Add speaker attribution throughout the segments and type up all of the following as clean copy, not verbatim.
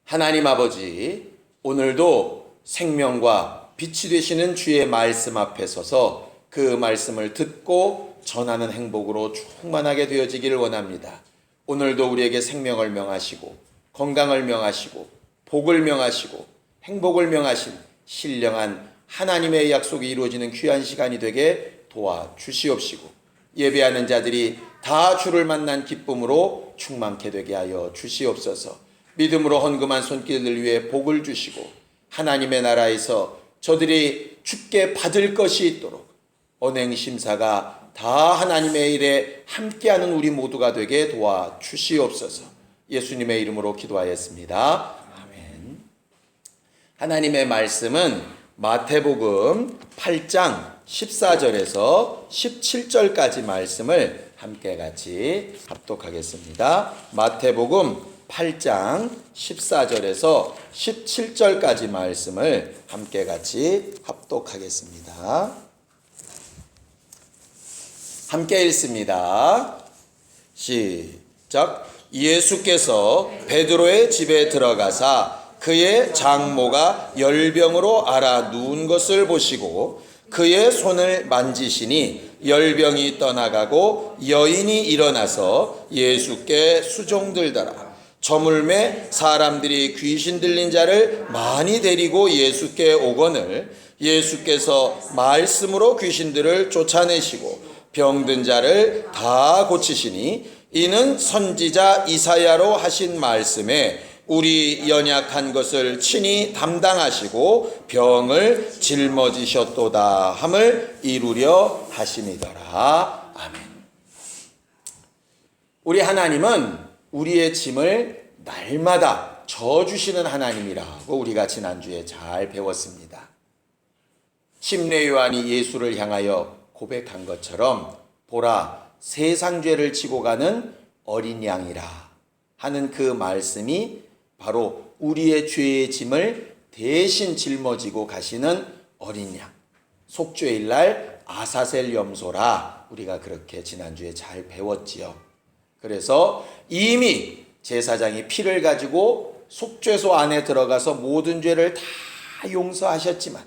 Speaker 1: 하나님 아버지, 오늘도 생명과 빛이 되시는 주의 말씀 앞에 서서 그 말씀을 듣고 전하는 행복으로 충만하게 되어지기를 원합니다. 오늘도 우리에게 생명을 명하시고 건강을 명하시고 복을 명하시고 행복을 명하신 신령한 하나님의 약속이 이루어지는 귀한 시간이 되게 도와주시옵시고, 예배하는 자들이 다 주를 만난 기쁨으로 충만케 되게 하여 주시옵소서. 믿음으로 헌금한 손길들 위해 복을 주시고 하나님의 나라에서 저들이 주께 받을 것이 있도록 언행심사가 다 하나님의 일에 함께하는 우리 모두가 되게 도와주시옵소서. 예수님의 이름으로 기도하였습니다. 아멘. 하나님의 말씀은 마태복음 8장 14절에서 17절까지 말씀을 함께 같이 합독하겠습니다. 마태복음 8장 14절에서 17절까지 말씀을 함께 같이 합독하겠습니다. 함께 읽습니다. 시작. 예수께서 베드로의 집에 들어가사 그의 장모가 열병으로 앓아 누운 것을 보시고 그의 손을 만지시니 열병이 떠나가고 여인이 일어나서 예수께 수종들더라. 저물매 사람들이 귀신 들린 자를 많이 데리고 예수께 오거늘 예수께서 말씀으로 귀신들을 쫓아내시고 병든 자를 다 고치시니 이는 선지자 이사야로 하신 말씀에 우리 연약한 것을 친히 담당하시고 병을 짊어지셨도다 함을 이루려 하심이더라. 아멘. 우리 하나님은 우리의 짐을 날마다 져주시는 하나님이라고 우리가 지난주에 잘 배웠습니다. 침례 요한이 예수를 향하여 고백한 것처럼 보라 세상 죄를 지고 가는 어린 양이라 하는 그 말씀이 바로 우리의 죄의 짐을 대신 짊어지고 가시는 어린 양, 속죄일 날 아사셀 염소라 우리가 그렇게 지난주에 잘 배웠지요. 그래서 이미 제사장이 피를 가지고 속죄소 안에 들어가서 모든 죄를 다 용서하셨지만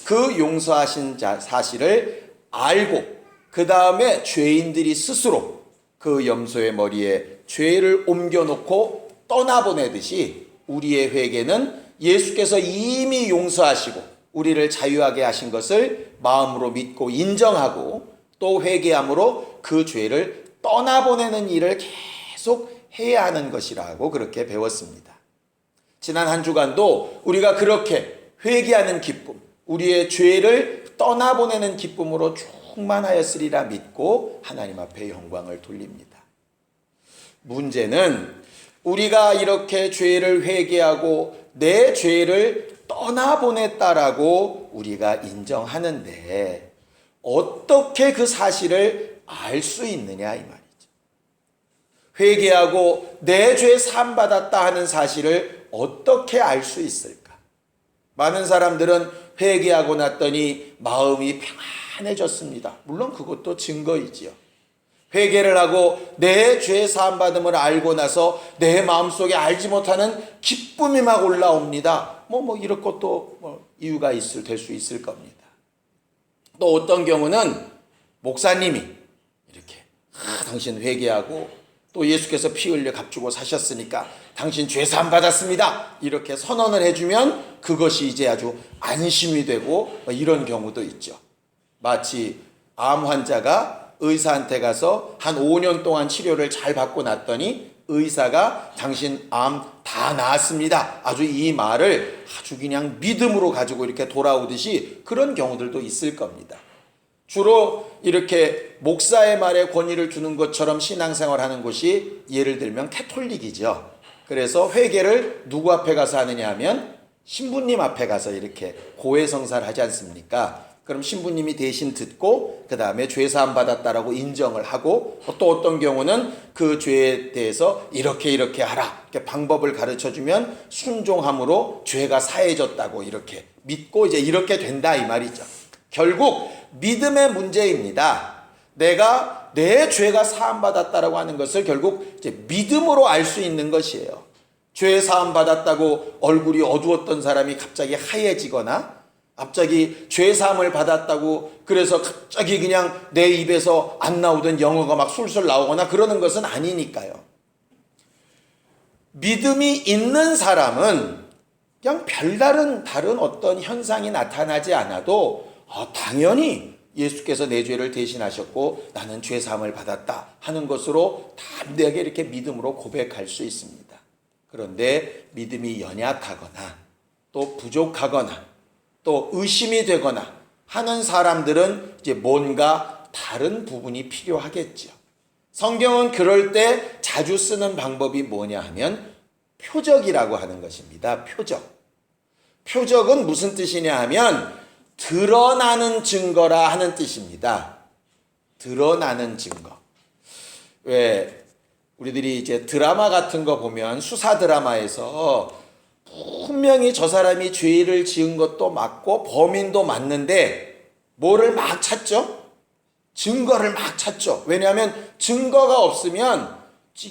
Speaker 1: 그 용서하신 사실을 알고 그 다음에 죄인들이 스스로 그 염소의 머리에 죄를 옮겨놓고 떠나보내듯이 우리의 회개는 예수께서 이미 용서하시고 우리를 자유하게 하신 것을 마음으로 믿고 인정하고 또 회개함으로 그 죄를 떠나보내는 일을 계속 해야 하는 것이라고 그렇게 배웠습니다. 지난 한 주간도 우리가 그렇게 회개하는 기쁨, 우리의 죄를 떠나보내는 기쁨으로 충만하였으리라 믿고 하나님 앞에 영광을 돌립니다. 문제는 우리가 이렇게 죄를 회개하고 내 죄를 떠나보냈다라고 우리가 인정하는데 어떻게 그 사실을 알 수 있느냐 이 말이죠. 회개하고 내 죄 사함 받았다 하는 사실을 어떻게 알 수 있을까? 많은 사람들은 회개하고 났더니 마음이 평안해졌습니다. 물론 그것도 증거이지요. 회개를 하고 내 죄 사함 받음을 알고 나서 내 마음속에 알지 못하는 기쁨이 막 올라옵니다. 이런 것도 이유가 될 수 있을 겁니다. 또 어떤 경우는 목사님이 이렇게 당신 회개하고 또 예수께서 피 흘려 값주고 사셨으니까 당신 죄 사함 받았습니다 이렇게 선언을 해주면 그것이 이제 아주 안심이 되고 이런 경우도 있죠. 마치 암 환자가 의사한테 가서 한 5년 동안 치료를 잘 받고 났더니 의사가 당신 암 다 나았습니다 아주 이 말을 아주 그냥 믿음으로 가지고 이렇게 돌아오듯이 그런 경우들도 있을 겁니다. 주로 이렇게 목사의 말에 권위를 두는 것처럼 신앙생활 하는 곳이 예를 들면 캐톨릭이죠. 그래서 회개를 누구 앞에 가서 하느냐 하면 신부님 앞에 가서 이렇게 고해성사를 하지 않습니까? 그럼 신부님이 대신 듣고 그 다음에 죄사함 받았다라고 인정을 하고 또 어떤 경우는 그 죄에 대해서 이렇게 하라 이렇게 방법을 가르쳐주면 순종함으로 죄가 사해졌다고 이렇게 믿고 이제 이렇게 된다 이 말이죠. 결국 믿음의 문제입니다. 내가 내 죄가 사함 받았다라고 하는 것을 결국 이제 믿음으로 알 수 있는 것이에요. 죄 사함 받았다고 얼굴이 어두웠던 사람이 갑자기 하얘지거나, 갑자기 죄 사함을 받았다고 그래서 갑자기 그냥 내 입에서 안 나오던 영어가 막 술술 나오거나 그러는 것은 아니니까요. 믿음이 있는 사람은 그냥 다른 어떤 현상이 나타나지 않아도 당연히 예수께서 내 죄를 대신하셨고 나는 죄 사함을 받았다 하는 것으로 담대하게 이렇게 믿음으로 고백할 수 있습니다. 그런데 믿음이 연약하거나 또 부족하거나 또 의심이 되거나 하는 사람들은 이제 뭔가 다른 부분이 필요하겠죠. 성경은 그럴 때 자주 쓰는 방법이 뭐냐 하면 표적이라고 하는 것입니다. 표적은 무슨 뜻이냐 하면 드러나는 증거라 하는 뜻입니다. 드러나는 증거. 왜 우리들이 이제 드라마 같은 거 보면 수사 드라마에서 분명히 저 사람이 죄를 지은 것도 맞고 범인도 맞는데 뭐를 막 찾죠? 증거를 막 찾죠. 왜냐하면 증거가 없으면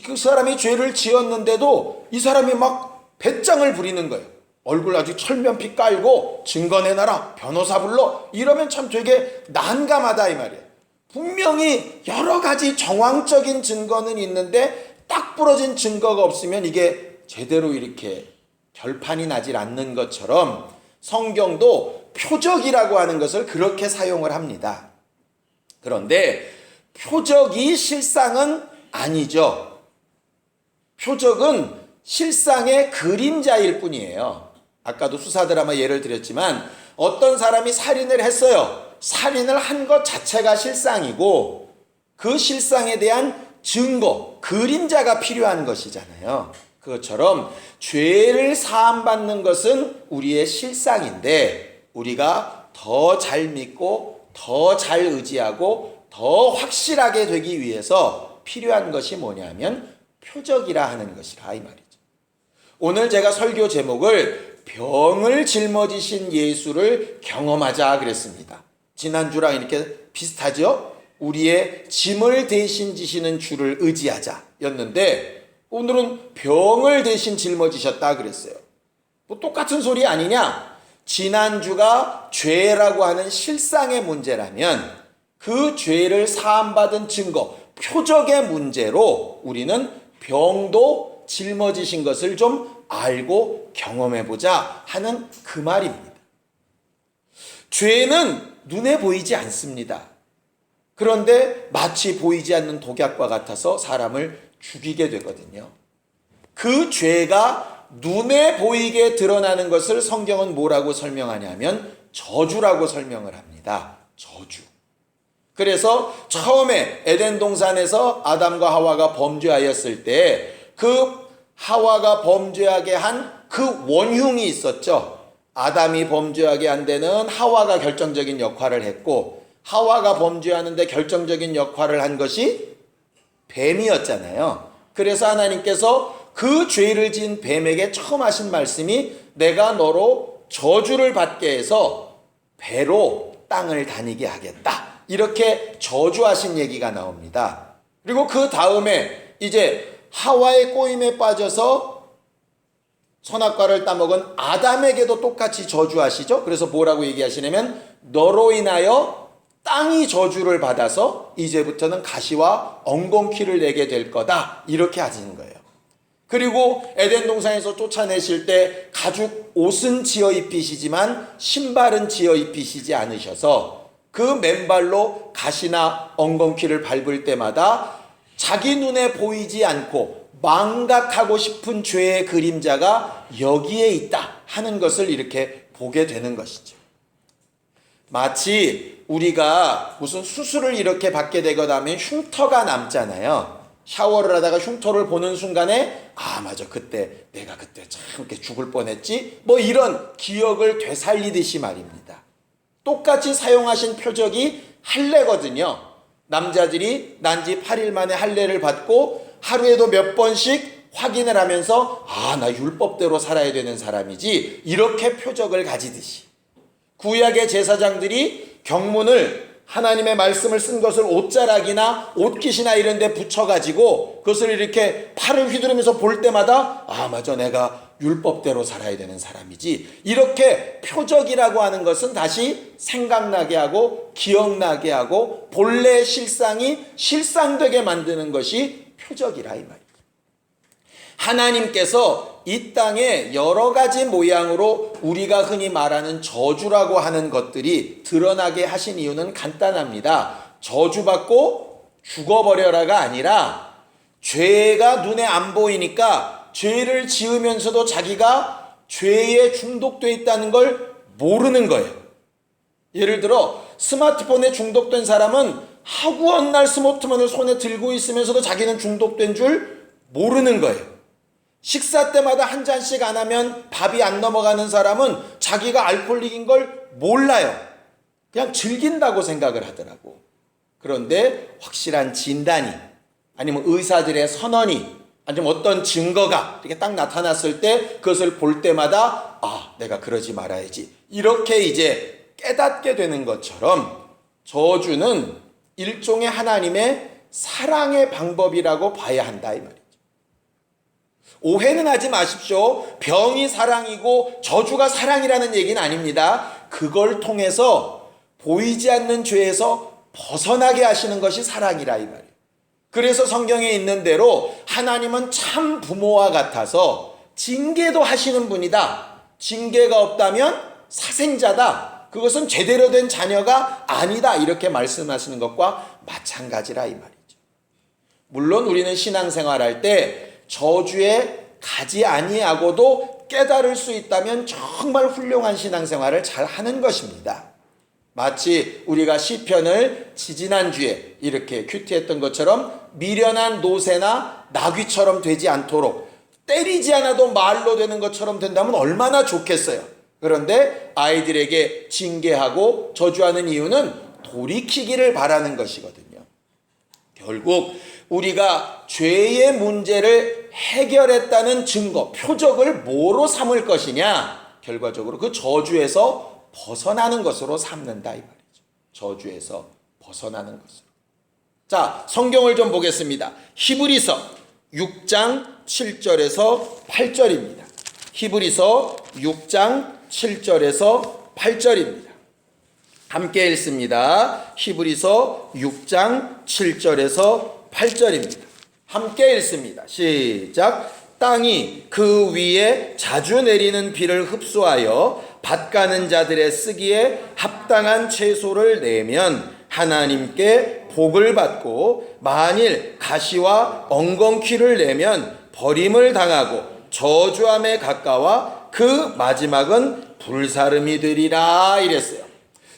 Speaker 1: 그 사람이 죄를 지었는데도 이 사람이 막 배짱을 부리는 거예요. 얼굴 아주 철면피 깔고 증거 내놔라, 변호사 불러, 이러면 참 되게 난감하다 이 말이에요. 분명히 여러 가지 정황적인 증거는 있는데 딱 부러진 증거가 없으면 이게 제대로 이렇게 결판이 나질 않는 것처럼 성경도 표적이라고 하는 것을 그렇게 사용을 합니다. 그런데 표적이 실상은 아니죠. 표적은 실상의 그림자일 뿐이에요. 아까도 수사 드라마 예를 드렸지만 어떤 사람이 살인을 했어요. 살인을 한 것 자체가 실상이고 그 실상에 대한 증거, 그림자가 필요한 것이잖아요. 그것처럼 죄를 사함받는 것은 우리의 실상인데 우리가 더 잘 믿고 더 잘 의지하고 더 확실하게 되기 위해서 필요한 것이 뭐냐면 표적이라 하는 것이라 이 말이죠. 오늘 제가 설교 제목을 병을 짊어지신 예수를 경험하자 그랬습니다. 지난주랑 이렇게 비슷하죠? 우리의 짐을 대신 지시는 주를 의지하자 였는데 오늘은 병을 대신 짊어지셨다 그랬어요. 뭐 똑같은 소리 아니냐? 지난주가 죄라고 하는 실상의 문제라면 그 죄를 사함받은 증거, 표적의 문제로 우리는 병도 짊어지신 것을 좀 알고 경험해보자 하는 그 말입니다. 죄는 눈에 보이지 않습니다. 그런데 마치 보이지 않는 독약과 같아서 사람을 죽이게 되거든요. 그 죄가 눈에 보이게 드러나는 것을 성경은 뭐라고 설명하냐면 저주라고 설명을 합니다. 저주. 그래서 처음에 에덴 동산에서 아담과 하와가 범죄하였을 때 그 하와가 범죄하게 한 그 원흉이 있었죠. 아담이 범죄하게 한 데는 하와가 결정적인 역할을 했고 하와가 범죄하는데 결정적인 역할을 한 것이 뱀이었잖아요. 그래서 하나님께서 그 죄를 지은 뱀에게 처음 하신 말씀이 내가 너로 저주를 받게 해서 배로 땅을 다니게 하겠다. 이렇게 저주하신 얘기가 나옵니다. 그리고 그 다음에 이제 하와의 꼬임에 빠져서 선악과를 따먹은 아담에게도 똑같이 저주하시죠. 그래서 뭐라고 얘기하시냐면 너로 인하여 땅이 저주를 받아서 이제부터는 가시와 엉겅퀴를 내게 될 거다. 이렇게 하시는 거예요. 그리고 에덴 동산에서 쫓아내실 때 가죽 옷은 지어 입히시지만 신발은 지어 입히시지 않으셔서 그 맨발로 가시나 엉겅퀴를 밟을 때마다 자기 눈에 보이지 않고 망각하고 싶은 죄의 그림자가 여기에 있다 하는 것을 이렇게 보게 되는 것이죠. 마치 우리가 무슨 수술을 이렇게 받게 되거나 하면 흉터가 남잖아요. 샤워를 하다가 흉터를 보는 순간에 맞아 내가 그때 참 이렇게 죽을 뻔했지 뭐 이런 기억을 되살리듯이 말입니다. 똑같이 사용하신 표적이 할례거든요. 남자들이 난지 8일 만에 할례를 받고 하루에도 몇 번씩 확인을 하면서 나 율법대로 살아야 되는 사람이지 이렇게 표적을 가지듯이 구약의 제사장들이 경문을 하나님의 말씀을 쓴 것을 옷자락이나 옷깃이나 이런 데 붙여가지고 그것을 이렇게 팔을 휘두르면서 볼 때마다 아 맞아 내가 율법대로 살아야 되는 사람이지, 이렇게 표적이라고 하는 것은 다시 생각나게 하고 기억나게 하고 본래 실상이 실상되게 만드는 것이 표적이라 이 말이죠. 하나님께서 이 땅에 여러 가지 모양으로 우리가 흔히 말하는 저주라고 하는 것들이 드러나게 하신 이유는 간단합니다. 저주받고 죽어버려라가 아니라 죄가 눈에 안 보이니까 죄를 지으면서도 자기가 죄에 중독되어 있다는 걸 모르는 거예요. 예를 들어 스마트폰에 중독된 사람은 하루 어느 날 스마트폰을 손에 들고 있으면서도 자기는 중독된 줄 모르는 거예요. 식사 때마다 한 잔씩 안 하면 밥이 안 넘어가는 사람은 자기가 알코올릭인 걸 몰라요. 그냥 즐긴다고 생각을 하더라고. 그런데 확실한 진단이 아니면 의사들의 선언이 아니면 어떤 증거가 이렇게 딱 나타났을 때 그것을 볼 때마다 아 내가 그러지 말아야지 이렇게 이제 깨닫게 되는 것처럼 저주는 일종의 하나님의 사랑의 방법이라고 봐야 한다 이 말이에요. 오해는 하지 마십시오. 병이 사랑이고 저주가 사랑이라는 얘기는 아닙니다. 그걸 통해서 보이지 않는 죄에서 벗어나게 하시는 것이 사랑이라 이 말이에요. 그래서 성경에 있는 대로 하나님은 참 부모와 같아서 징계도 하시는 분이다. 징계가 없다면 사생자다. 그것은 제대로 된 자녀가 아니다. 이렇게 말씀하시는 것과 마찬가지라 이 말이죠. 물론 우리는 신앙생활할 때 저주에 가지 아니하고도 깨달을 수 있다면 정말 훌륭한 신앙생활을 잘 하는 것입니다. 마치 우리가 시편을 지지난주에 이렇게 큐티했던 것처럼 미련한 노새나 나귀처럼 되지 않도록 때리지 않아도 말로 되는 것처럼 된다면 얼마나 좋겠어요. 그런데 아이들에게 징계하고 저주하는 이유는 돌이키기를 바라는 것이거든요. 결국 우리가 죄의 문제를 해결했다는 증거, 표적을 뭐로 삼을 것이냐? 결과적으로 그 저주에서 벗어나는 것으로 삼는다 이 말이죠. 저주에서 벗어나는 것으로. 자, 성경을 좀 보겠습니다. 히브리서 6장 7절에서 8절입니다. 히브리서 6장 7절에서 8절입니다. 함께 읽습니다. 히브리서 6장 7절에서 8절입니다. 함께 읽습니다. 시작. 땅이 그 위에 자주 내리는 비를 흡수하여 밭 가는 자들의 쓰기에 합당한 채소를 내면 하나님께 복을 받고 만일 가시와 엉겅퀴를 내면 버림을 당하고 저주함에 가까워 그 마지막은 불사름이 되리라 이랬어요.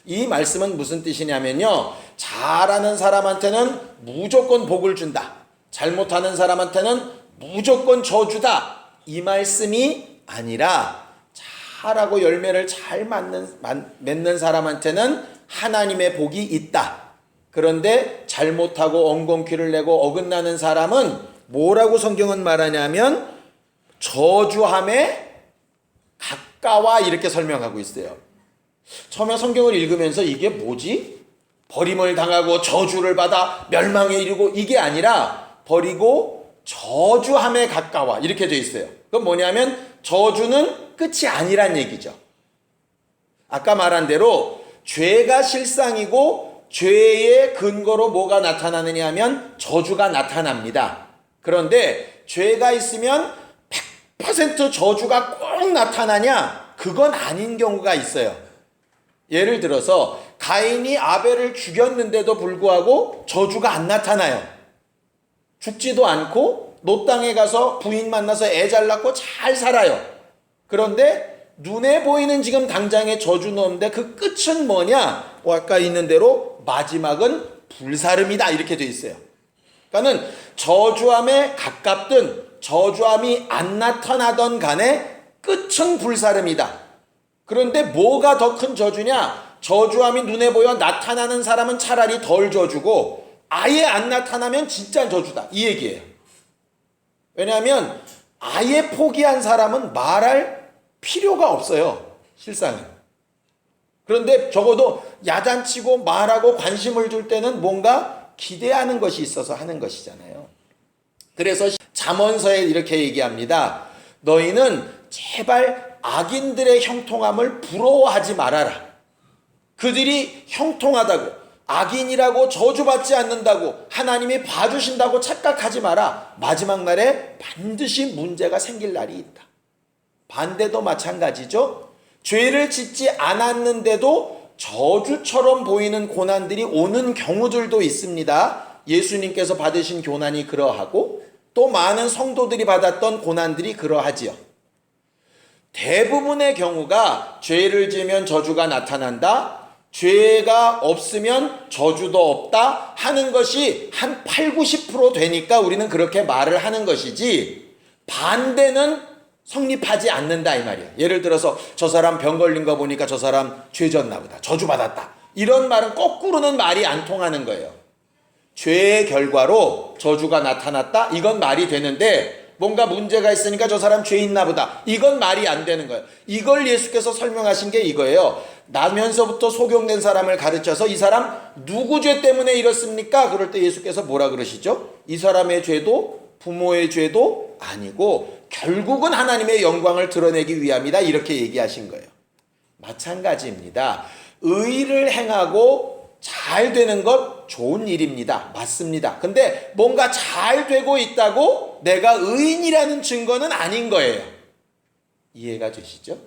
Speaker 1: 이 말씀은 무슨 뜻이냐면요, 잘하는 사람한테는 무조건 복을 준다, 잘못하는 사람한테는 무조건 저주다, 이 말씀이 아니라 잘하고 열매를 잘 맺는 사람한테는 하나님의 복이 있다. 그런데 잘못하고 엉겅퀴를 내고 어긋나는 사람은 뭐라고 성경은 말하냐면 저주함에 가까워 이렇게 설명하고 있어요. 처음에 성경을 읽으면서 이게 뭐지? 버림을 당하고 저주를 받아 멸망에 이르고, 이게 아니라 버리고 저주함에 가까워 이렇게 되어 있어요. 그건 뭐냐면 저주는 끝이 아니란 얘기죠. 아까 말한 대로 죄가 실상이고 죄의 근거로 뭐가 나타나느냐 하면 저주가 나타납니다. 그런데 죄가 있으면 100% 저주가 꼭 나타나냐? 그건 아닌 경우가 있어요. 예를 들어서 가인이 아벨을 죽였는데도 불구하고 저주가 안 나타나요. 죽지도 않고 노 땅에 가서 부인 만나서 애 잘 낳고 잘 살아요. 그런데 눈에 보이는 지금 당장의 저주는 없는데 그 끝은 뭐냐? 아까 있는 대로 마지막은 불사름이다 이렇게 돼 있어요. 그러니까는 저주함에 가깝든 저주함이 안 나타나던 간에 끝은 불사름이다. 그런데 뭐가 더 큰 저주냐? 저주함이 눈에 보여 나타나는 사람은 차라리 덜 저주고 아예 안 나타나면 진짜 저주다 이 얘기예요. 왜냐하면 아예 포기한 사람은 말할 필요가 없어요. 실상은. 그런데 적어도 야단치고 말하고 관심을 줄 때는 뭔가 기대하는 것이 있어서 하는 것이잖아요. 그래서 잠언서에 이렇게 얘기합니다. 너희는 제발 악인들의 형통함을 부러워하지 말아라. 그들이 형통하다고, 악인이라고 저주받지 않는다고, 하나님이 봐주신다고 착각하지 마라. 마지막 날에 반드시 문제가 생길 날이 있다. 반대도 마찬가지죠. 죄를 짓지 않았는데도 저주처럼 보이는 고난들이 오는 경우들도 있습니다. 예수님께서 받으신 고난이 그러하고 또 많은 성도들이 받았던 고난들이 그러하지요. 대부분의 경우가 죄를 지으면 저주가 나타난다, 죄가 없으면 저주도 없다 하는 것이 한 8, 90% 되니까 우리는 그렇게 말을 하는 것이지, 반대는 성립하지 않는다 이 말이에요. 예를 들어서 저 사람 병 걸린 거 보니까 저 사람 죄 졌나 보다, 저주받았다, 이런 말은 거꾸로는 말이 안 통하는 거예요. 죄의 결과로 저주가 나타났다, 이건 말이 되는데 뭔가 문제가 있으니까 저 사람 죄 있나 보다, 이건 말이 안 되는 거예요. 이걸 예수께서 설명하신 게 이거예요. 나면서부터 소경된 사람을 가르쳐서 이 사람 누구 죄 때문에 이렇습니까? 그럴 때 예수께서 뭐라 그러시죠? 이 사람의 죄도 부모의 죄도 아니고 결국은 하나님의 영광을 드러내기 위함이다, 이렇게 얘기하신 거예요. 마찬가지입니다. 의를 행하고 잘 되는 것 좋은 일입니다. 맞습니다. 근데 뭔가 잘 되고 있다고 내가 의인이라는 증거는 아닌 거예요. 이해가 되시죠?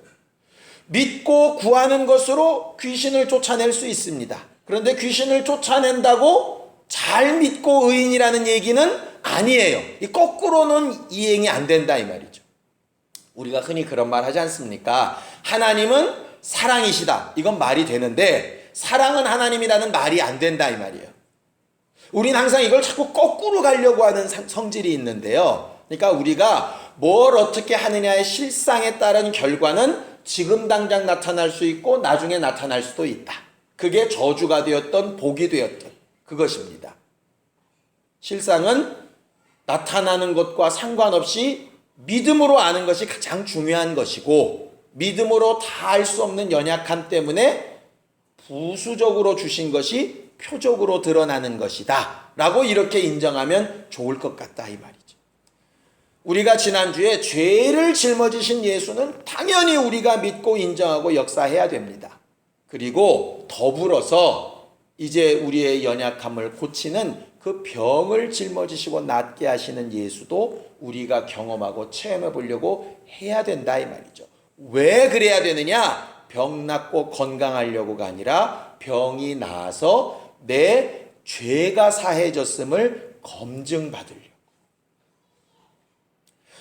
Speaker 1: 믿고 구하는 것으로 귀신을 쫓아낼 수 있습니다. 그런데 귀신을 쫓아낸다고 잘 믿고 의인이라는 얘기는 아니에요. 이 거꾸로는 이행이 안 된다 이 말이죠. 우리가 흔히 그런 말 하지 않습니까? 하나님은 사랑이시다. 이건 말이 되는데 사랑은 하나님이라는 말이 안 된다 이 말이에요. 우린 항상 이걸 자꾸 거꾸로 가려고 하는 성질이 있는데요. 그러니까 우리가 뭘 어떻게 하느냐의 실상에 따른 결과는 지금 당장 나타날 수 있고 나중에 나타날 수도 있다. 그게 저주가 되었던 복이 되었던 그것입니다. 실상은 나타나는 것과 상관없이 믿음으로 아는 것이 가장 중요한 것이고, 믿음으로 다 알 수 없는 연약함 때문에 부수적으로 주신 것이 표적으로 드러나는 것이다 라고 이렇게 인정하면 좋을 것 같다 이 말이죠. 우리가 지난주에 죄를 짊어지신 예수는 당연히 우리가 믿고 인정하고 역사해야 됩니다. 그리고 더불어서 이제 우리의 연약함을 고치는 그 병을 짊어지시고 낫게 하시는 예수도 우리가 경험하고 체험해 보려고 해야 된다 이 말이죠. 왜 그래야 되느냐? 병 낫고 건강하려고가 아니라 병이 나아서 내 죄가 사해졌음을 검증받으려고,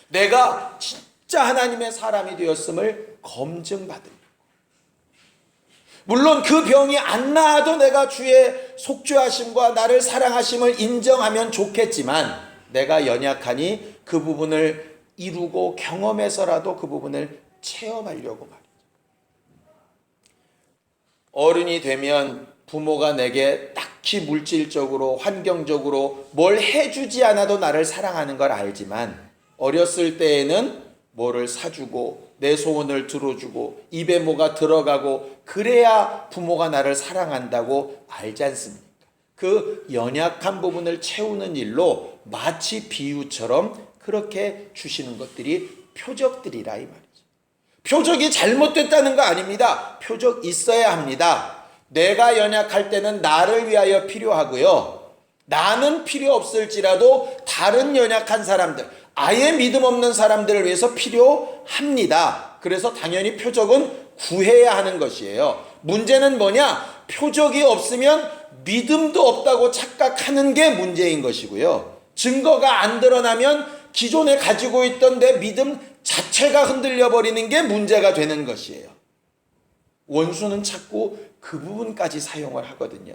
Speaker 1: 내가 진짜 하나님의 사람이 되었음을 검증받으려고. 물론 그 병이 안 나아도 내가 주의 속죄하심과 나를 사랑하심을 인정하면 좋겠지만, 내가 연약하니 그 부분을 이루고 경험해서라도 그 부분을 체험하려고 말이죠. 어른이 되면 부모가 내게 딱히 물질적으로 환경적으로 뭘 해주지 않아도 나를 사랑하는 걸 알지만, 어렸을 때에는 뭐를 사주고 내 소원을 들어주고 입에 뭐가 들어가고 그래야 부모가 나를 사랑한다고 알지 않습니까? 그 연약한 부분을 채우는 일로 마치 비유처럼 그렇게 주시는 것들이 표적들이라 이 말이죠. 표적이 잘못됐다는 거 아닙니다. 표적 있어야 합니다. 내가 연약할 때는 나를 위하여 필요하고요, 나는 필요 없을지라도 다른 연약한 사람들, 아예 믿음 없는 사람들을 위해서 필요합니다. 그래서 당연히 표적은 구해야 하는 것이에요. 문제는 뭐냐? 표적이 없으면 믿음도 없다고 착각하는 게 문제인 것이고요, 증거가 안 드러나면 기존에 가지고 있던 내 믿음 자체가 흔들려 버리는 게 문제가 되는 것이에요. 원수는 자꾸 그 부분까지 사용을 하거든요.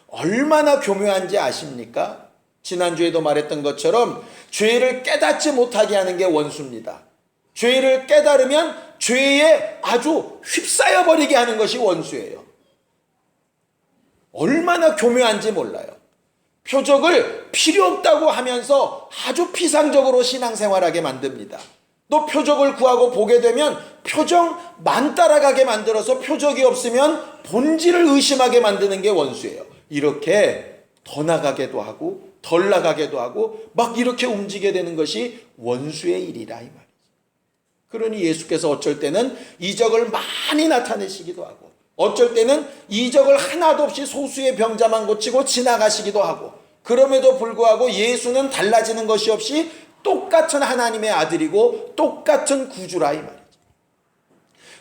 Speaker 1: 얼마나 교묘한지 아십니까? 지난주에도 말했던 것처럼 죄를 깨닫지 못하게 하는 게 원수입니다. 죄를 깨달으면 죄에 아주 휩싸여 버리게 하는 것이 원수예요. 얼마나 교묘한지 몰라요. 표적을 필요 없다고 하면서 아주 피상적으로 신앙생활하게 만듭니다. 또 표적을 구하고 보게 되면 표정만 따라가게 만들어서 표적이 없으면 본질을 의심하게 만드는 게 원수예요. 이렇게 더 나가게도 하고 덜 나가게도 하고 막 이렇게 움직이게 되는 것이 원수의 일이라 이 말이죠. 그러니 예수께서 어쩔 때는 이적을 많이 나타내시기도 하고 어쩔 때는 이적을 하나도 없이 소수의 병자만 고치고 지나가시기도 하고 그럼에도 불구하고 예수는 달라지는 것이 없이 똑같은 하나님의 아들이고 똑같은 구주라 이 말이죠.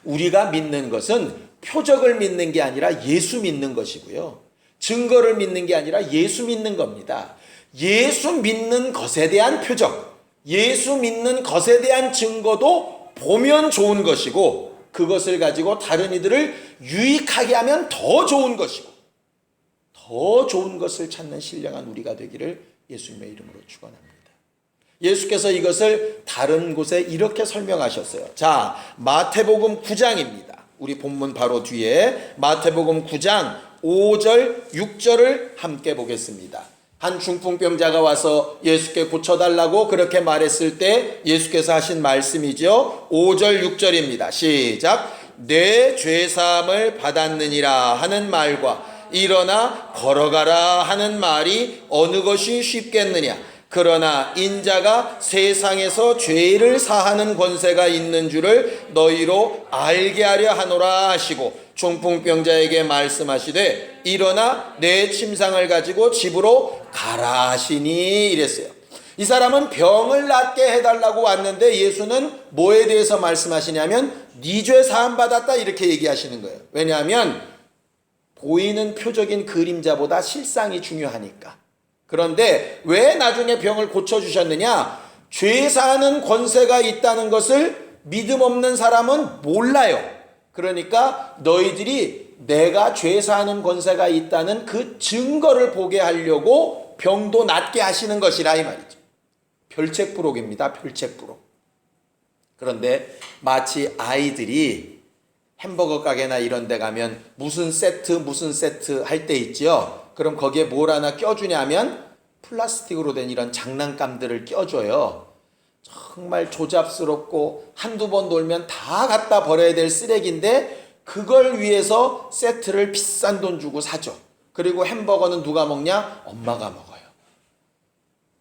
Speaker 1: 우리가 믿는 것은 표적을 믿는 게 아니라 예수 믿는 것이고요. 증거를 믿는 게 아니라 예수 믿는 겁니다. 예수 믿는 것에 대한 표적, 예수 믿는 것에 대한 증거도 보면 좋은 것이고 그것을 가지고 다른 이들을 유익하게 하면 더 좋은 것이고 더 좋은 것을 찾는 신령한 우리가 되기를 예수님의 이름으로 축원합니다. 예수께서 이것을 다른 곳에 이렇게 설명하셨어요. 자, 마태복음 9장입니다. 우리 본문 바로 뒤에 마태복음 9장 5절 6절을 함께 보겠습니다. 한 중풍병자가 와서 예수께 고쳐달라고 그렇게 말했을 때 예수께서 하신 말씀이죠. 5절 6절입니다. 시작. 내 죄사함을 받았느니라 하는 말과 일어나 걸어가라 하는 말이 어느 것이 쉽겠느냐. 그러나 인자가 세상에서 죄를 사하는 권세가 있는 줄을 너희로 알게 하려 하노라 하시고 중풍병자에게 말씀하시되 일어나 내 침상을 가지고 집으로 가라 하시니 이랬어요. 이 사람은 병을 낫게 해달라고 왔는데 예수는 뭐에 대해서 말씀하시냐면 네 죄 사함 받았다 이렇게 얘기하시는 거예요. 왜냐하면 보이는 표적인 그림자보다 실상이 중요하니까. 그런데 왜 나중에 병을 고쳐주셨느냐? 죄 사하는 권세가 있다는 것을 믿음 없는 사람은 몰라요. 그러니까 너희들이 내가 죄 사하는 권세가 있다는 그 증거를 보게 하려고 병도 낫게 하시는 것이라 이 말이죠. 별책부록입니다. 별책부록. 그런데 마치 아이들이 햄버거 가게나 이런 데 가면 무슨 세트 할 때 있죠. 그럼 거기에 뭘 하나 껴주냐면 플라스틱으로 된 이런 장난감들을 껴줘요. 정말 조잡스럽고 한두 번 놀면 다 갖다 버려야 될 쓰레기인데 그걸 위해서 세트를 비싼 돈 주고 사죠. 그리고 햄버거는 누가 먹냐? 엄마가 먹어요.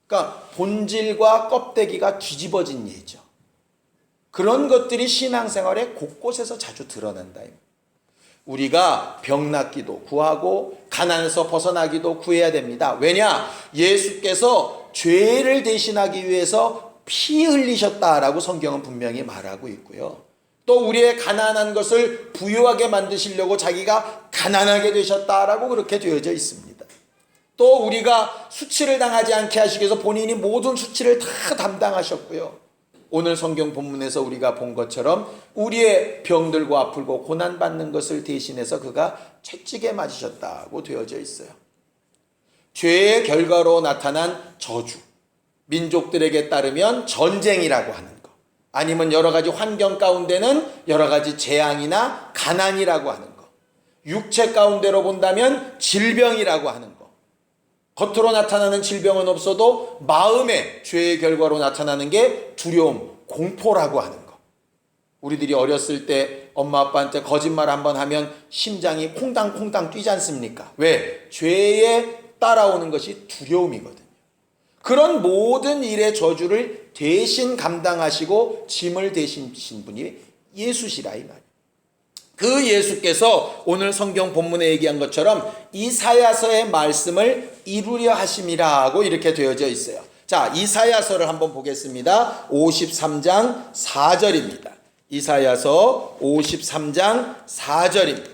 Speaker 1: 그러니까 본질과 껍데기가 뒤집어진 예죠. 그런 것들이 신앙생활에 곳곳에서 자주 드러난다. 우리가 병 낫기도 구하고 가난에서 벗어나기도 구해야 됩니다. 왜냐? 예수께서 죄를 대신하기 위해서 피 흘리셨다라고 성경은 분명히 말하고 있고요. 또 우리의 가난한 것을 부유하게 만드시려고 자기가 가난하게 되셨다라고 그렇게 되어져 있습니다. 또 우리가 수치를 당하지 않게 하시기 위해서 본인이 모든 수치를 다 담당하셨고요. 오늘 성경 본문에서 우리가 본 것처럼 우리의 병들고 아프고 고난받는 것을 대신해서 그가 채찍에 맞으셨다고 되어져 있어요. 죄의 결과로 나타난 저주, 민족들에게 따르면 전쟁이라고 하는 것, 아니면 여러 가지 환경 가운데는 여러 가지 재앙이나 가난이라고 하는 것, 육체 가운데로 본다면 질병이라고 하는 것, 겉으로 나타나는 질병은 없어도 마음의 죄의 결과로 나타나는 게 두려움, 공포라고 하는 것. 우리들이 어렸을 때 엄마 아빠한테 거짓말 한번 하면 심장이 콩당콩당 뛰지 않습니까? 왜? 죄에 따라오는 것이 두려움이거든요. 그런 모든 일의 저주를 대신 감당하시고 짐을 대신신 분이 예수시라 이 말이에요. 그 예수께서 오늘 성경 본문에 얘기한 것처럼 이사야서의 말씀을 이루려 하심이라고 이렇게 되어져 있어요. 자, 이사야서를 한번 보겠습니다. 53장 4절입니다. 이사야서 53장 4절입니다.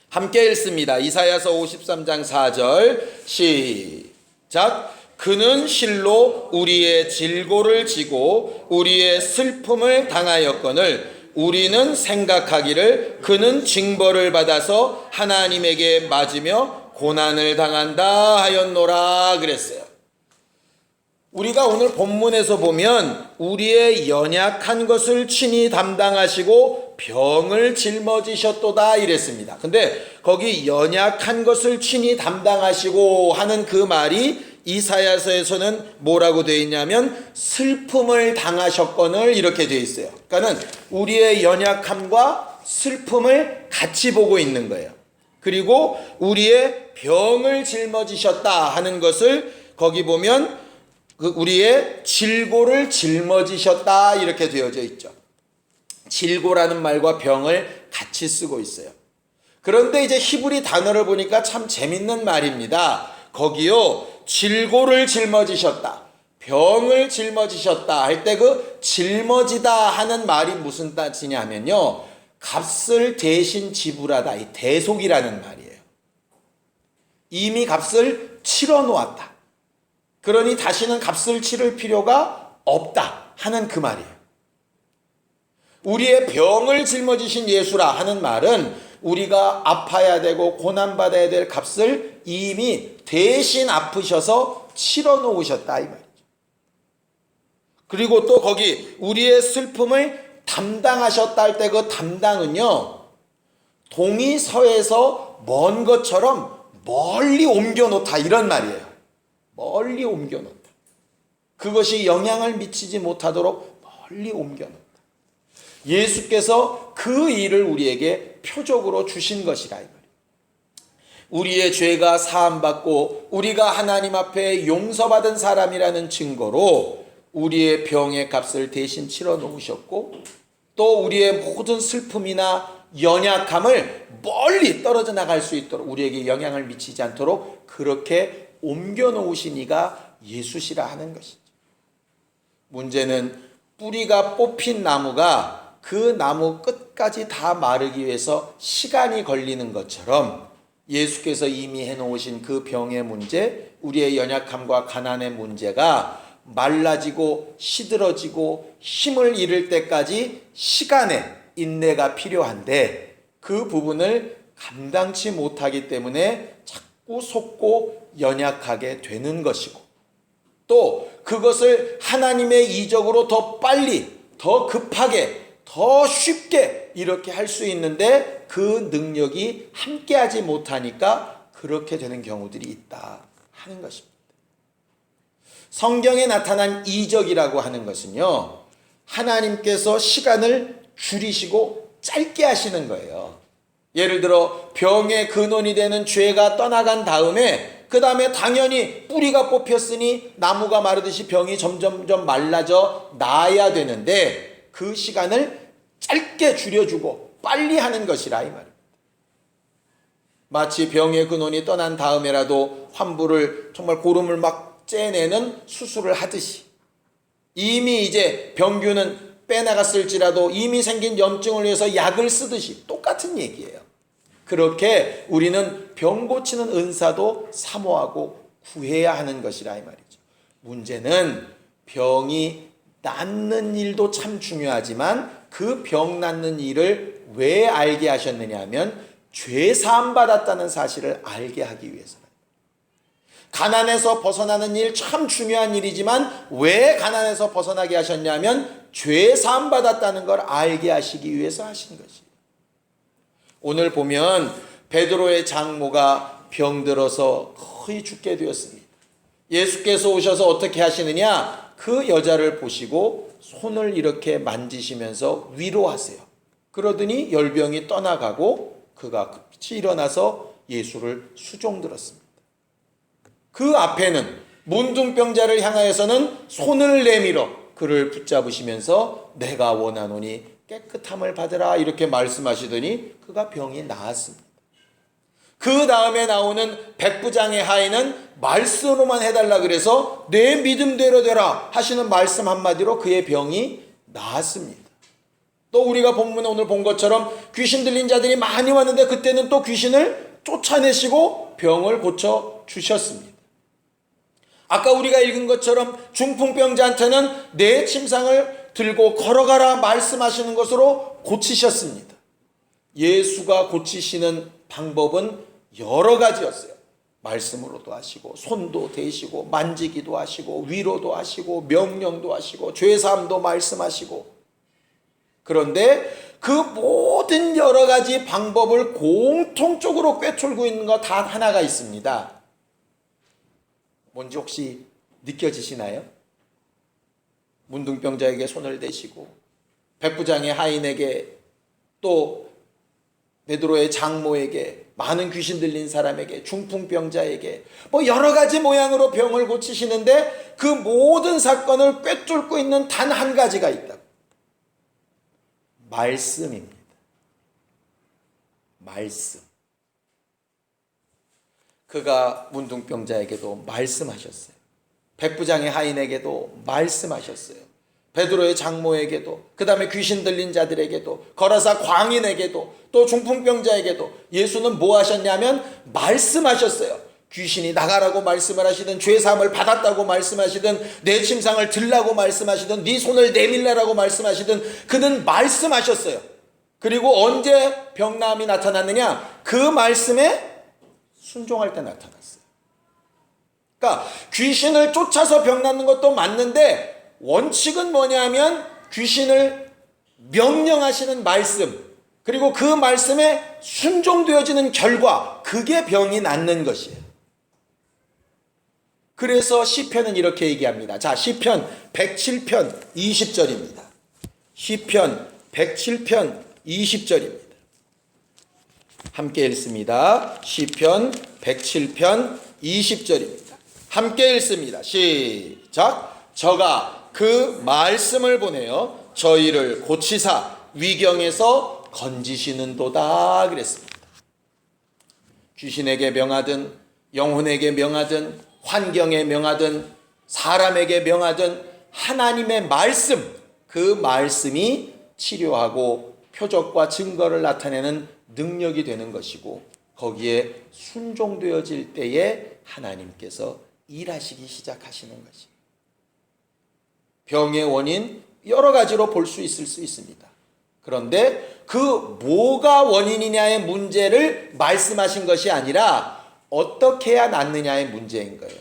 Speaker 1: 함께 읽습니다. 이사야서 53장 4절 시작. 그는 실로 우리의 질고를 지고 우리의 슬픔을 당하였거늘 우리는 생각하기를 그는 징벌을 받아서 하나님에게 맞으며 고난을 당한다 하였노라 그랬어요. 우리가 오늘 본문에서 보면 우리의 연약한 것을 친히 담당하시고 병을 짊어지셨도다 이랬습니다. 근데 거기 연약한 것을 친히 담당하시고 하는 그 말이 이사야서에서는 뭐라고 되어 있냐면 슬픔을 당하셨거늘 이렇게 되어 있어요. 그러니까는 우리의 연약함과 슬픔을 같이 보고 있는 거예요. 그리고 우리의 병을 짊어지셨다 하는 것을 거기 보면 우리의 질고를 짊어지셨다 이렇게 되어져 있죠. 질고라는 말과 병을 같이 쓰고 있어요. 그런데 이제 히브리 단어를 보니까 참 재밌는 말입니다. 거기요, 질고를 짊어지셨다, 병을 짊어지셨다 할 때 그 짊어지다 하는 말이 무슨 뜻이냐면요, 값을 대신 지불하다, 이 대속이라는 말이에요. 이미 값을 치러 놓았다. 그러니 다시는 값을 치를 필요가 없다 하는 그 말이에요. 우리의 병을 짊어지신 예수라 하는 말은 우리가 아파야 되고 고난받아야 될 값을 이미 대신 아프셔서 치러 놓으셨다 이 말이죠. 그리고 또 거기 우리의 슬픔을 담당하셨다 할 때 그 담당은요, 동이 서에서 먼 것처럼 멀리 옮겨놓다 이런 말이에요. 멀리 옮겨놓다. 그것이 영향을 미치지 못하도록 멀리 옮겨놓다. 예수께서 그 일을 우리에게 표적으로 주신 것이라 이 말이에요. 우리의 죄가 사함받고 우리가 하나님 앞에 용서받은 사람이라는 증거로 우리의 병의 값을 대신 치러 놓으셨고, 또 우리의 모든 슬픔이나 연약함을 멀리 떨어져 나갈 수 있도록 우리에게 영향을 미치지 않도록 그렇게 옮겨 놓으신 이가 예수시라 하는 것이죠. 문제는 뿌리가 뽑힌 나무가 그 나무 끝까지 다 마르기 위해서 시간이 걸리는 것처럼 예수께서 이미 해놓으신 그 병의 문제, 우리의 연약함과 가난의 문제가 말라지고 시들어지고 힘을 잃을 때까지 시간의 인내가 필요한데 그 부분을 감당치 못하기 때문에 자꾸 속고 연약하게 되는 것이고, 또 그것을 하나님의 이적으로 더 빨리, 더 급하게, 더 쉽게 이렇게 할 수 있는데 그 능력이 함께하지 못하니까 그렇게 되는 경우들이 있다 하는 것입니다. 성경에 나타난 이적이라고 하는 것은요, 하나님께서 시간을 줄이시고 짧게 하시는 거예요. 예를 들어 병의 근원이 되는 죄가 떠나간 다음에 그 다음에 당연히 뿌리가 뽑혔으니 나무가 마르듯이 병이 점점점 말라져 나아야 되는데 그 시간을 짧게 줄여주고 빨리 하는 것이라 이 말입니다. 마치 병의 근원이 떠난 다음에라도 환부를 정말 고름을 막 째내는 수술을 하듯이 이미 이제 병균은 빼나갔을지라도 이미 생긴 염증을 위해서 약을 쓰듯이 똑같은 얘기예요. 그렇게 우리는 병 고치는 은사도 사모하고 구해야 하는 것이라 이 말이죠. 문제는 병이 낫는 일도 참 중요하지만 그 병 낫는 일을 왜 알게 하셨느냐 하면 죄 사함 받았다는 사실을 알게 하기 위해서. 가난에서 벗어나는 일 참 중요한 일이지만 왜 가난에서 벗어나게 하셨냐면 죄 사함 받았다는 걸 알게 하시기 위해서 하신 것이에요. 오늘 보면 베드로의 장모가 병들어서 거의 죽게 되었습니다. 예수께서 오셔서 어떻게 하시느냐, 그 여자를 보시고 손을 이렇게 만지시면서 위로하세요. 그러더니 열병이 떠나가고 그가 급히 일어나서 예수를 수종들었습니다. 그 앞에는 문둥병자를 향하여서는 손을 내밀어 그를 붙잡으시면서 내가 원하노니 깨끗함을 받으라 이렇게 말씀하시더니 그가 병이 나았습니다. 그 다음에 나오는 백부장의 하인은 말씀으로만 해달라 그래서 내 믿음대로 되라 하시는 말씀 한마디로 그의 병이 나았습니다. 또 우리가 본문에 오늘 본 것처럼 귀신 들린 자들이 많이 왔는데 그때는 또 귀신을 쫓아내시고 병을 고쳐 주셨습니다. 아까 우리가 읽은 것처럼 중풍병자한테는 내 침상을 들고 걸어가라 말씀하시는 것으로 고치셨습니다. 예수가 고치시는 방법은 여러 가지였어요. 말씀으로도 하시고 손도 대시고 만지기도 하시고 위로도 하시고 명령도 하시고 죄사함도 말씀하시고. 그런데 그 모든 여러 가지 방법을 공통적으로 꿰뚫고 있는 것 단 하나가 있습니다. 뭔지 혹시 느껴지시나요? 문둥병자에게 손을 대시고 백부장의 하인에게 또 베드로의 장모에게 많은 귀신 들린 사람에게 중풍병자에게 뭐 여러 가지 모양으로 병을 고치시는데 그 모든 사건을 꿰뚫고 있는 단 한 가지가 있다. 말씀입니다. 말씀. 그가 문둥병자에게도 말씀하셨어요. 백부장의 하인에게도 말씀하셨어요. 베드로의 장모에게도, 그 다음에 귀신 들린 자들에게도, 거라사 광인에게도, 또 중풍병자에게도 예수는 뭐 하셨냐면 말씀하셨어요. 귀신이 나가라고 말씀을 하시든, 죄사함을 받았다고 말씀하시든, 내 침상을 들라고 말씀하시든, 네 손을 내밀라라고 말씀하시든 그는 말씀하셨어요. 그리고 언제 병나음이 나타났느냐? 그 말씀에 순종할 때 나타났어요. 그러니까 귀신을 쫓아서 병 낫는 것도 맞는데 원칙은 뭐냐면 귀신을 명령하시는 말씀, 그리고 그 말씀에 순종되어지는 결과, 그게 병이 낫는 것이에요. 그래서 시편은 이렇게 얘기합니다. 자, 시편 107편 20절입니다. 시편 107편 20절입니다. 함께 읽습니다. 시편 107편 20절입니다. 함께 읽습니다. 시작. 저가 그 말씀을 보내어 저희를 고치사 위경에서 건지시는도다 그랬습니다. 귀신에게 명하든 영혼에게 명하든 환경에 명하든 사람에게 명하든 하나님의 말씀, 그 말씀이 치료하고 표적과 증거를 나타내는 능력이 되는 것이고, 거기에 순종되어질 때에 하나님께서 일하시기 시작하시는 것입니다. 병의 원인 여러 가지로 볼 수 있습니다. 그런데 그 뭐가 원인이냐의 문제를 말씀하신 것이 아니라 어떻게 해야 낫느냐의 문제인 거예요.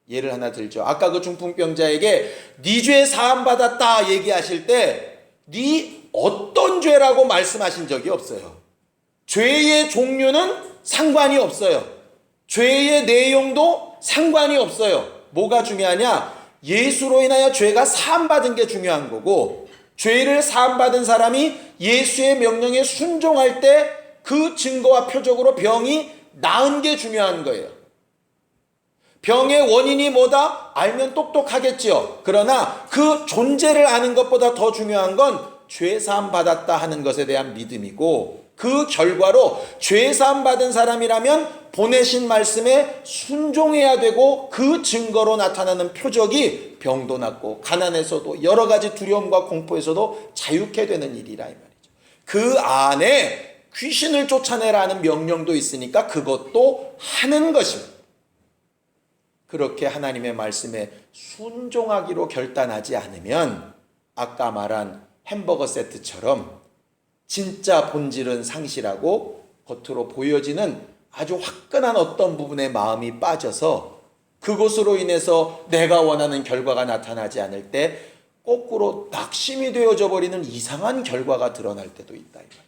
Speaker 1: 예를 하나 들죠. 아까 그 중풍병자에게 네 죄 사함 받았다 얘기하실 때 네 어떤 죄라고 말씀하신 적이 없어요. 죄의 종류는 상관이 없어요. 죄의 내용도 상관이 없어요. 뭐가 중요하냐? 예수로 인하여 죄가 사함받은 게 중요한 거고, 죄를 사함받은 사람이 예수의 명령에 순종할 때 그 증거와 표적으로 병이 나은 게 중요한 거예요. 병의 원인이 뭐다? 알면 똑똑하겠지요. 그러나 그 존재를 아는 것보다 더 중요한 건 죄사함 받았다 하는 것에 대한 믿음이고, 그 결과로 죄사함 받은 사람이라면 보내신 말씀에 순종해야 되고, 그 증거로 나타나는 표적이 병도 낫고 가난에서도 여러 가지 두려움과 공포에서도 자유케 되는 일이라 이 말이죠. 그 안에 귀신을 쫓아내라는 명령도 있으니까 그것도 하는 것입니다. 그렇게 하나님의 말씀에 순종하기로 결단하지 않으면 아까 말한 햄버거 세트처럼 진짜 본질은 상실하고 겉으로 보여지는 아주 화끈한 어떤 부분에 마음이 빠져서 그것으로 인해서 내가 원하는 결과가 나타나지 않을 때 거꾸로 낙심이 되어져 버리는 이상한 결과가 드러날 때도 있다 이 말이죠.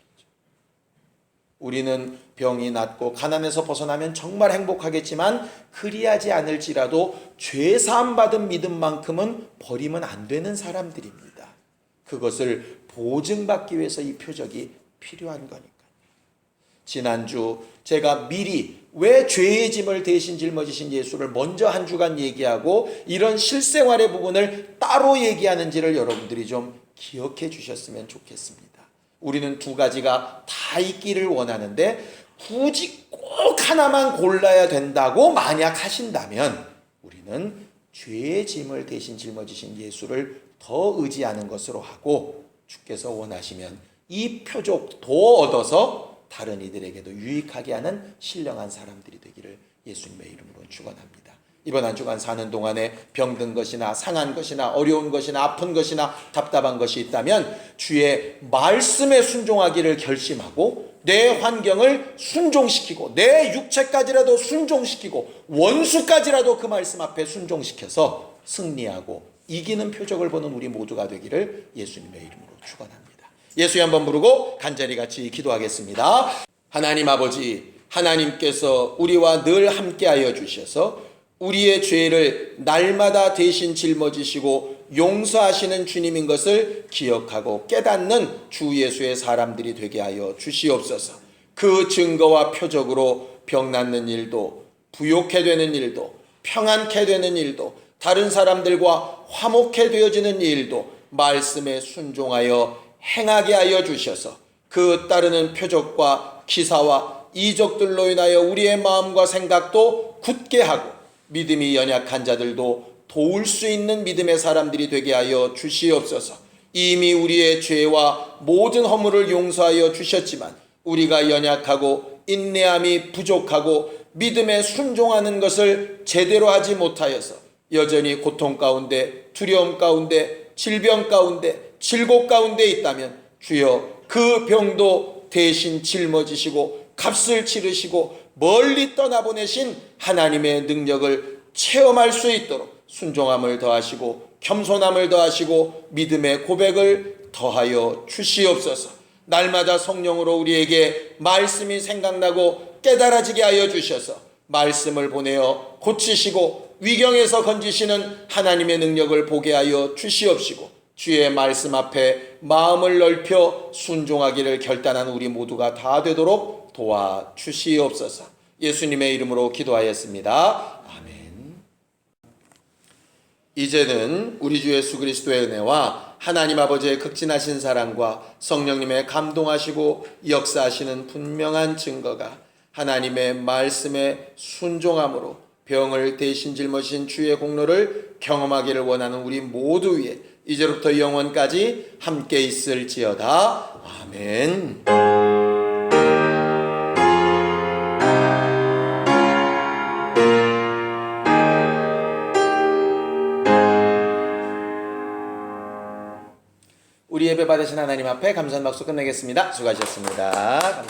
Speaker 1: 우리는 병이 낫고 가난에서 벗어나면 정말 행복하겠지만 그리하지 않을지라도 죄사함 받은 믿음만큼은 버리면 안 되는 사람들입니다. 그것을 보증받기 위해서 이 표적이 필요한 거니까. 지난주 제가 미리 왜 죄의 짐을 대신 짊어지신 예수를 먼저 한 주간 얘기하고 이런 실생활의 부분을 따로 얘기하는지를 여러분들이 좀 기억해 주셨으면 좋겠습니다. 우리는 두 가지가 다 있기를 원하는데 굳이 꼭 하나만 골라야 된다고 만약 하신다면 우리는 죄의 짐을 대신 짊어지신 예수를 더 의지하는 것으로 하고, 주께서 원하시면 이 표적도 얻어서 다른 이들에게도 유익하게 하는 신령한 사람들이 되기를 예수님의 이름으로 축원합니다. 이번 한 주간 사는 동안에 병든 것이나 상한 것이나 어려운 것이나 아픈 것이나 답답한 것이 있다면 주의 말씀에 순종하기를 결심하고 내 환경을 순종시키고 내 육체까지라도 순종시키고 원수까지라도 그 말씀 앞에 순종시켜서 승리하고 이기는 표적을 보는 우리 모두가 되기를 예수님의 이름으로 축원합니다. 예수의 한번 부르고 간절히 같이 기도하겠습니다. 하나님 아버지, 하나님께서 우리와 늘 함께하여 주셔서 우리의 죄를 날마다 대신 짊어지시고 용서하시는 주님인 것을 기억하고 깨닫는 주 예수의 사람들이 되게 하여 주시옵소서. 그 증거와 표적으로 병 낫는 일도, 부욕해 되는 일도, 평안케 되는 일도, 다른 사람들과 화목해 되어지는 일도 말씀에 순종하여 행하게 하여 주셔서 그 따르는 표적과 기사와 이적들로 인하여 우리의 마음과 생각도 굳게 하고 믿음이 연약한 자들도 도울 수 있는 믿음의 사람들이 되게 하여 주시옵소서. 이미 우리의 죄와 모든 허물을 용서하여 주셨지만 우리가 연약하고 인내함이 부족하고 믿음에 순종하는 것을 제대로 하지 못하여서 여전히 고통 가운데, 두려움 가운데, 질병 가운데, 질곡 가운데 있다면 주여 그 병도 대신 짊어지시고 값을 치르시고 멀리 떠나보내신 하나님의 능력을 체험할 수 있도록 순종함을 더하시고 겸손함을 더하시고 믿음의 고백을 더하여 주시옵소서. 날마다 성령으로 우리에게 말씀이 생각나고 깨달아지게 하여 주셔서 말씀을 보내어 고치시고 위경에서 건지시는 하나님의 능력을 보게 하여 주시옵시고 주의 말씀 앞에 마음을 넓혀 순종하기를 결단한 우리 모두가 다 되도록 도와주시옵소서. 예수님의 이름으로 기도하였습니다. 아멘. 이제는 우리 주 예수 그리스도의 은혜와 하나님 아버지의 극진하신 사랑과 성령님의 감동하시고 역사하시는 분명한 증거가 하나님의 말씀에 순종함으로 병을 대신 짊어진 주의 공로를 경험하기를 원하는 우리 모두 위에 이제부터 영원까지 함께 있을지어다. 아멘. 우리 예배 받으신 하나님 앞에 감사한 박수 끝내겠습니다. 수고하셨습니다. 감사합니다.